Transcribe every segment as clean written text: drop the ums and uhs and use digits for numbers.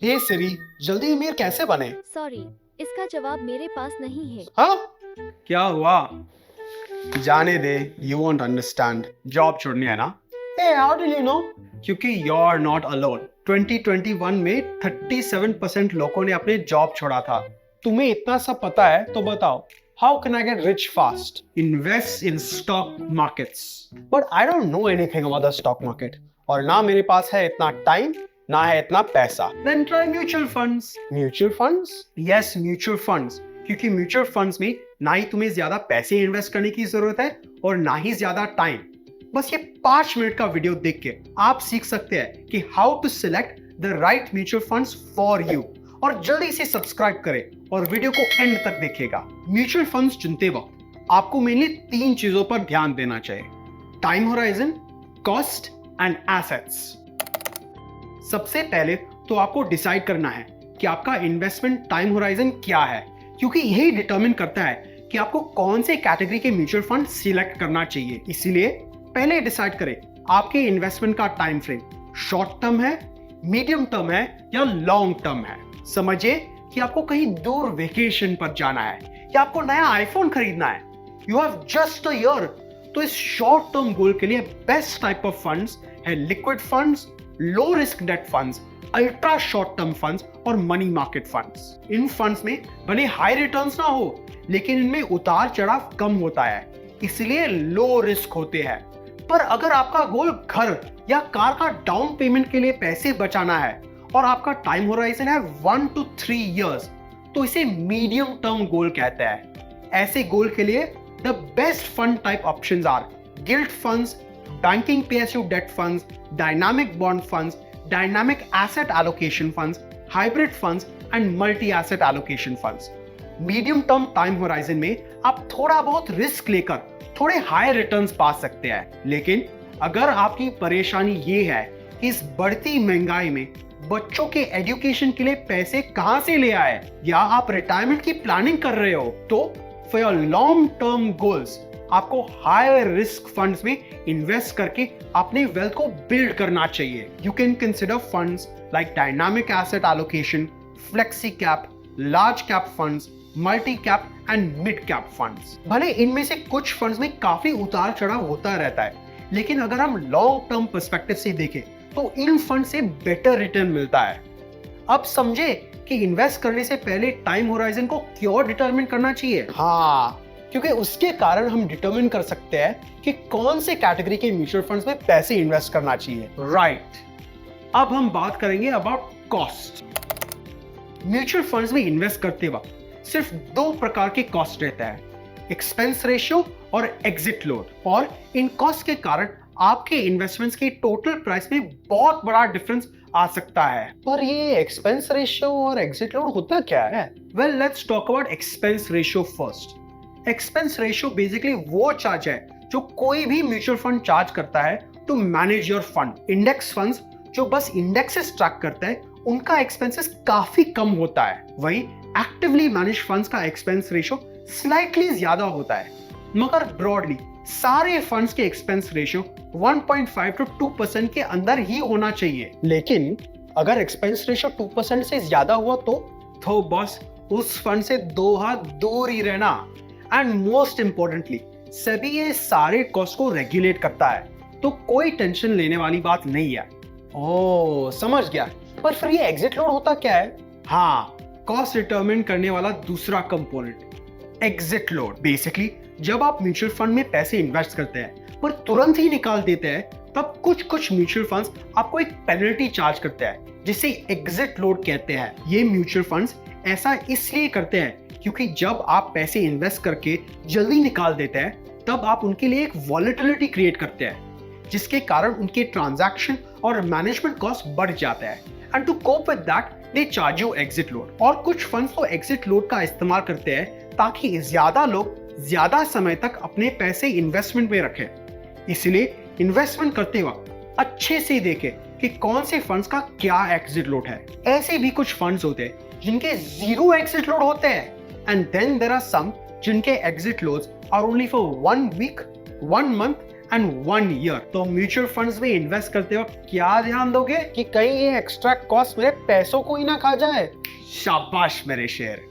हे सिरी, जल्दी अमीर कैसे बने? सॉरी, इसका जवाब मेरे पास नहीं है। हाँ? क्या हुआ? जाने दे, you won't understand. जॉब छोड़नी है ना? Hey, how did you know? क्योंकि यू आर नॉट अलोन। 2021 में 37% लोगों ने अपने जॉब छोड़ा था। तुम्हें इतना सब पता है तो बताओ, how can I get rich fast? Invest in stock markets. But I don't know anything about the stock market. और ना मेरे पास है इतना टाइम, ना है इतना पैसा. Then try mutual funds. Mutual funds? Yes, mutual funds. क्योंकि म्यूचुअल फंड्स में ना ही तुम्हें ज्यादा पैसे इन्वेस्ट करने की जरूरत है और ना ही ज्यादा टाइम। बस ये 5 मिनट का वीडियो देख के आप सीख सकते हैं कि how to select the right mutual funds for you. और जल्दी से सब्सक्राइब करें और वीडियो को एंड तक देखिएगा। म्यूचुअल फंड्स चुनते वक्त आपको मेनली 3 चीजों पर ध्यान देना चाहिए: time horizon, cost and assets. सबसे पहले तो आपको डिसाइड करना है कि आपका इन्वेस्टमेंट टाइम होराइजन क्या है, क्योंकि यही डिटरमिन करता है कि आपको कौन से कैटेगरी के म्यूचुअल फंड सिलेक्ट करना चाहिए। इसीलिए पहले डिसाइड करें आपके इन्वेस्टमेंट का टाइम फ्रेम शॉर्ट टर्म है, मीडियम टर्म है या लॉन्ग टर्म है। समझिए कि आपको कहीं दूर वेकेशन पर जाना है या आपको नया आईफोन खरीदना है। You have just a year. तो इस शॉर्ट टर्म गोल के लिए बेस्ट टाइप ऑफ फंड्स है liquid funds, low risk date funds, ultra short term funds और मनी मार्केट फंड्स। इन फंड्स में भले हाई रिटर्न्स ना हो, लेकिन इनमें उतार चढ़ाव कम होता है, इसलिए लो रिस्क होते हैं। पर अगर आपका गोल घर या कार का डाउन पेमेंट के लिए पैसे बचाना है और आपका टाइम होराइजन है 1 to 3 इयर्स, तो इसे मीडियम टर्म गोल कहते हैं। ऐसे गोल के लिए the best fund type options are gilt funds, banking PSU debt funds, dynamic bond funds, dynamic asset allocation funds, hybrid funds and multi asset allocation funds. Medium term time horizon में आप थोड़ा बहुत risk लेकर थोड़े high returns पा सकते हैं। लेकिन अगर आपकी परेशानी ये है कि इस बढ़ती महंगाई में बच्चों के एजुकेशन के लिए पैसे कहां से ले आए, या आप रिटायरमेंट की प्लानिंग कर रहे हो, तो for your long term goals आपको हाई रिस्क फंड्स में इन्वेस्ट करके अपने वेल्थ को बिल्ड करना चाहिए। You can consider funds like dynamic asset allocation, flexi cap, large cap funds, multi cap and mid cap funds. भले इनमें से कुछ फंड्स में काफी उतार चढ़ाव होता रहता है, लेकिन अगर हम लॉन्ग टर्म पर्सपेक्टिव से देखें तो इन फंड से बेटर रिटर्न मिलता है। अब समझे कि इन्वेस्ट करने से पहले टाइम होराइजन को क्यों डिटरमिन करना चाहिए। हाँ, क्योंकि उसके कारण हम डिटरमिन कर सकते हैं कि कौन से कैटेगरी के म्यूचुअल फंड्स में पैसे इन्वेस्ट करना चाहिए। राइट। अब हम बात करेंगे अबाउट कॉस्ट। म्यूचुअल फंड्स में इन्वेस्ट करते वक्त सिर्फ 2 प्रकार के कॉस्ट रहता है: एक्सपेंस रेशियो और एग्जिट लोड। और इन कॉस्ट के कारण आपके इन्वेस्टमेंट्स की टोटल प्राइस में बहुत बड़ा डिफरेंस आ सकता है। पर ये एक्सपेंस रेशियो और एग्जिट लोड होता क्या है? Well, let's talk about expense ratio first. Expense ratio basically वो चार्ज है जो कोई भी म्यूचुअल फंड चार्ज करता है to manage your fund. Index funds जो बस इंडेक्सेस ट्रैक करते हैं, उनका एक्सपेंसेस काफी कम होता है। वहीं एक्टिवली मैनेज फंड्स का एक्सपेंस रेशियो स्लाइटली ज्यादा होता है। मगर ब्रॉडली सारे फंड्स के एक्सपेंस रेशियो 1.5 to 2% के अंदर ही होना चाहिए। लेकिन अगर एक्सपेंस रेशियो 2% से ज्यादा हुआ तो बॉस उस फंड से 2 हाथ दूर ही रहना। एंड मोस्ट इंपॉर्टेंटली, सभी ये सारे कॉस्ट को रेगुलेट करता है, तो कोई टेंशन लेने वाली बात नहीं है। ओह, समझ गया। पर फिर ये एग्जिट लोड होता क्या है? हाँ, कॉस्ट डिटरमिन करने वाला दूसरा कंपोनेंट एग्जिट लोड। बेसिकली जब आप म्यूचुअल फंड में पैसे इन्वेस्ट करते हैं पर तुरंत ही निकाल देते हैं, तब कुछ म्यूचुअल फंड्स आपको एक पेनल्टी चार्ज करते हैं, जिसे एग्जिट लोड कहते हैं। ये म्यूचुअल फंड्स ऐसा इसलिए करते हैं क्योंकि जब आप पैसे इन्वेस्ट करके जल्दी निकाल देते हैं, तब आप उनके लिए एक वॉलेटिलिटी क्रिएट करते हैं, जिसके कारण उनके ट्रांजैक्शन और मैनेजमेंट कॉस्ट बढ़ जाता है। And to cope with that they charge you exit load. और कुछ फंड्स तो एग्जिट लोड का इस्तेमाल करते हैं ताकि ज्यादा लोग ज्यादा समय तक अपने पैसे इन्वेस्टमेंट में रखें। इसलिए इन्वेस्टमेंट करते वक्त अच्छे से देखें कि कौन से फंड्स का क्या एग्जिट लोड है। ऐसे भी कुछ फंड्स होते हैं जिनके 0 एग्जिट लोड होते हैं, and then there are some जिनके exit loads are only for 1 week, 1 month and 1 year. तो म्यूचुअल फंड्स में इन्वेस्ट करते वक्त क्या ध्यान दोगे? कि कहीं ये एक्स्ट्रा कॉस्ट मेरे पैसों को ही ना खा जाए। शाबाश मेरे शेर।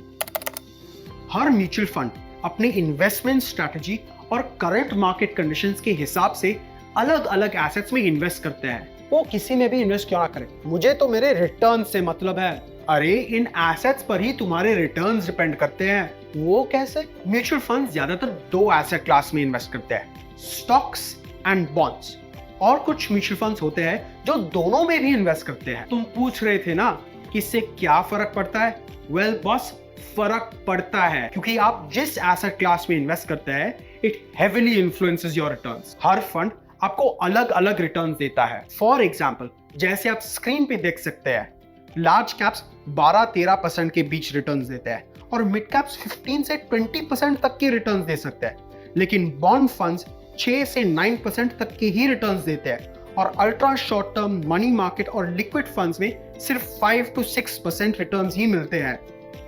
हर म्यूचुअल फंड अपनी इन्वेस्टमेंट स्ट्रैटेजी और करंट मार्केट कंडीशंस के हिसाब से अलग अलग एसेट्स में इन्वेस्ट करते हैं। वो किसी में भी इन्वेस्ट क्यों ना करे, मुझे तो मेरे रिटर्न से मतलब है। अरे इन एसेट्स पर ही तुम्हारे रिटर्न्स डिपेंड करते हैं। वो कैसे? म्यूचुअल फंड ज्यादातर 2 एसेट क्लास में इन्वेस्ट करते हैं, स्टॉक्स एंड बॉन्ड्स। और कुछ म्यूचुअल फंड्स होते हैं जो दोनों में भी इन्वेस्ट करते हैं। तुम पूछ रहे थे ना कि इससे क्या फर्क पड़ता है? वेल बॉस, फर्क पड़ता है, क्योंकि आप जिस एसेट क्लास में इन्वेस्ट करते हैं it heavily influences your returns. Her fund आपको अलग अलग रिटर्न्स देता है। फॉर एग्जाम्पल, जैसे आप स्क्रीन पे देख सकते हैं, लार्ज कैप्स 12-13% के बीच रिटर्न्स देते हैं और मिड कैप्स 15 से 20% तक के रिटर्न्स दे सकते हैं। लेकिन बॉन्ड फंड्स 6 से 9% तक के ही रिटर्न्स देते हैं और ultra short term money market और लिक्विड फंड्स में सिर्फ 5 to 6% रिटर्न्स ही मिलते हैं।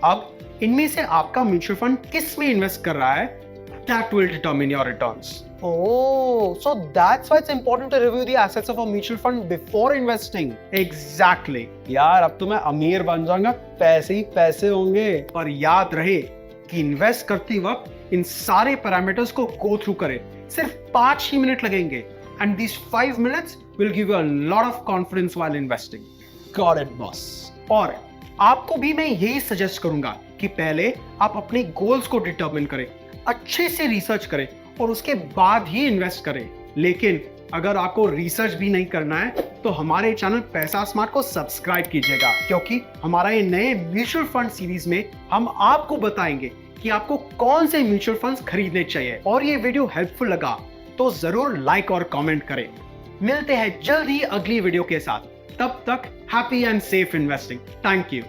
अब इनमें से आपका म्यूचुअल फंड किस में इन्वेस्ट कर रहा है, that will determine your returns. Oh, so that's why it's important to review the assets of a mutual fund before investing. Exactly. यार अब तो मैं अमीर बन जाऊंगा, पैसे ही पैसे होंगे। पर याद रहे कि इन्वेस्ट करते वक्त इन सारे पैरामीटर्स को गो थ्रू करें। सिर्फ 5 ही मिनट लगेंगे and these 5 minutes will give you a lot of confidence while investing. Got it, boss. और आपको भी मैं यही सजेस्ट करूंगा कि पहले आप अपने गोल्स को डिटरमिन करें, अच्छे से रिसर्च करें और उसके बाद ही इन्वेस्ट करें। लेकिन अगर आपको रिसर्च भी नहीं करना है तो हमारे चैनल पैसा स्मार्ट को सब्सक्राइब कीजिएगा, क्योंकि हमारा ये नए म्यूचुअल फंड सीरीज में हम आपको बताएंगे कि आपको कौन से म्यूचुअल फंड्स खरीदने चाहिए। और ये वीडियो हेल्पफुल लगा तो जरूर लाइक और कमेंट करें। मिलते हैं जल्द ही अगली वीडियो के साथ, तब तक happy and safe investing. Thank you.